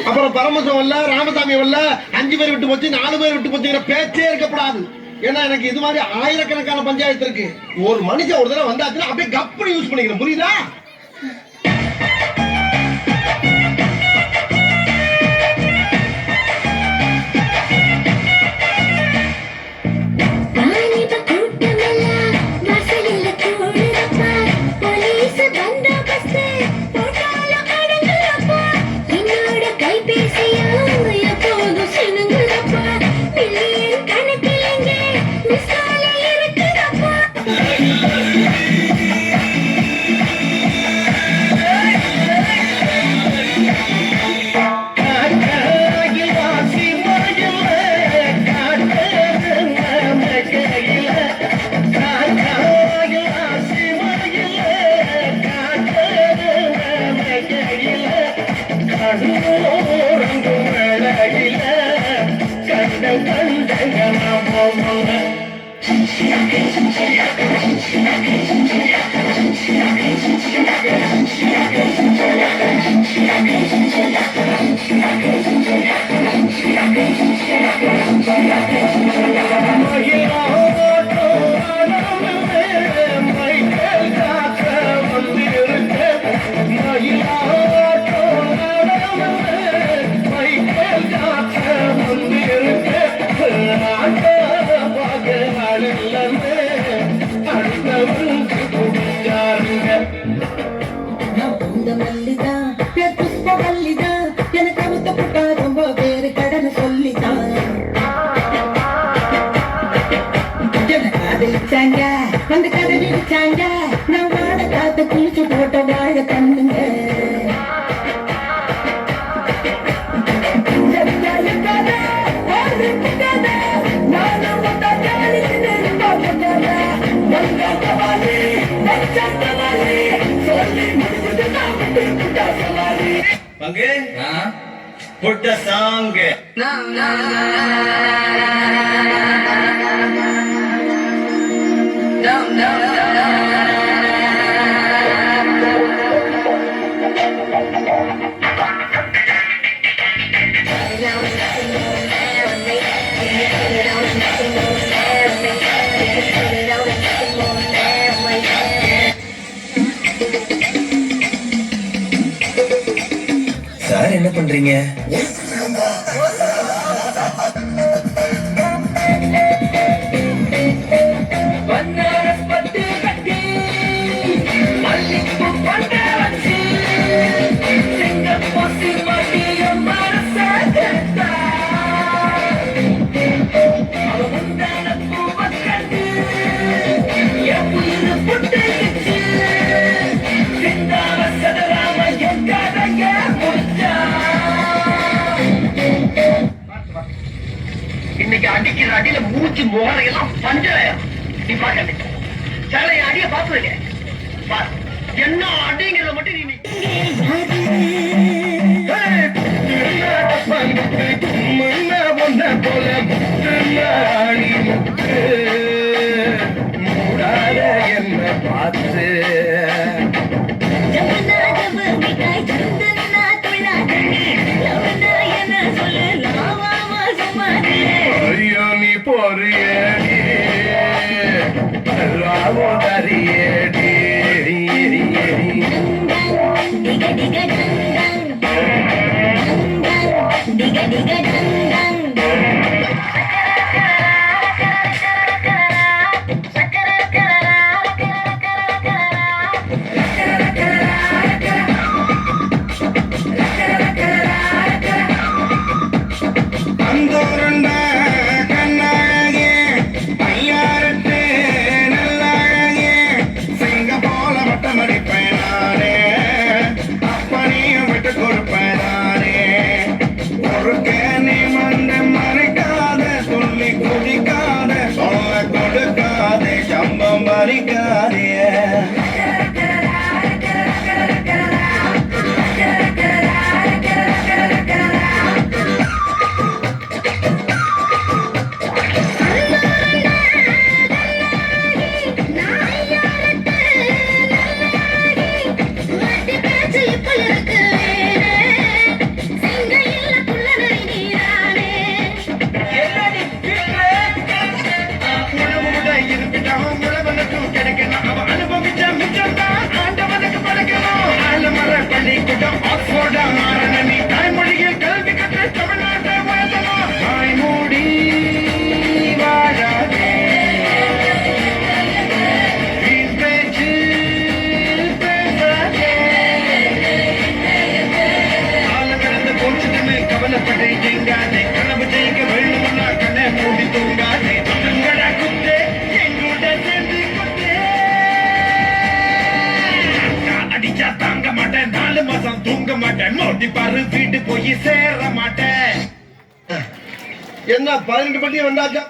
அப்புறம் பரமசம் வரல, ராமசாமி வரல, 5 பேர் விட்டு போச்சு, 4 பேர் விட்டு போச்சுங்கிற பேச்சே இருக்கப்படாது. ஏன்னா எனக்கு இது மாதிரி ஆயிரக்கணக்கான பஞ்சாயத்து இருக்கு. ஒரு மனுஷன் ஒரு தடவை வந்தாச்சுன்னா அப்படியே கப்படி யூஸ் பண்ணிக்கிறேன், புரியுதா? அந்த கதை விரிச்சாங்க, நான் வாழ காத்த குளிச்சு போட்ட வாழ கண்ணுங்க. பங்கு புட்ட சாங்க சார் என்ன பண்றீங்க? இன்னைக்கு அடிக்கிற அடியில மூச்சு முகரையெல்லாம் பஞ்சராயிரம். நீ பாக்க சில அடிய பாத்துருக்க, என்ன அடிங்கிறத மட்டும் நீ போல மூடாத என்ன பார்த்து ஐயோ நீ பொறியடி தரியடி மாட்டேன் மோட்டி பாரு வீட்டு போய் சேர மாட்டேன் என்ன 18 பட்டி வந்தாச்சா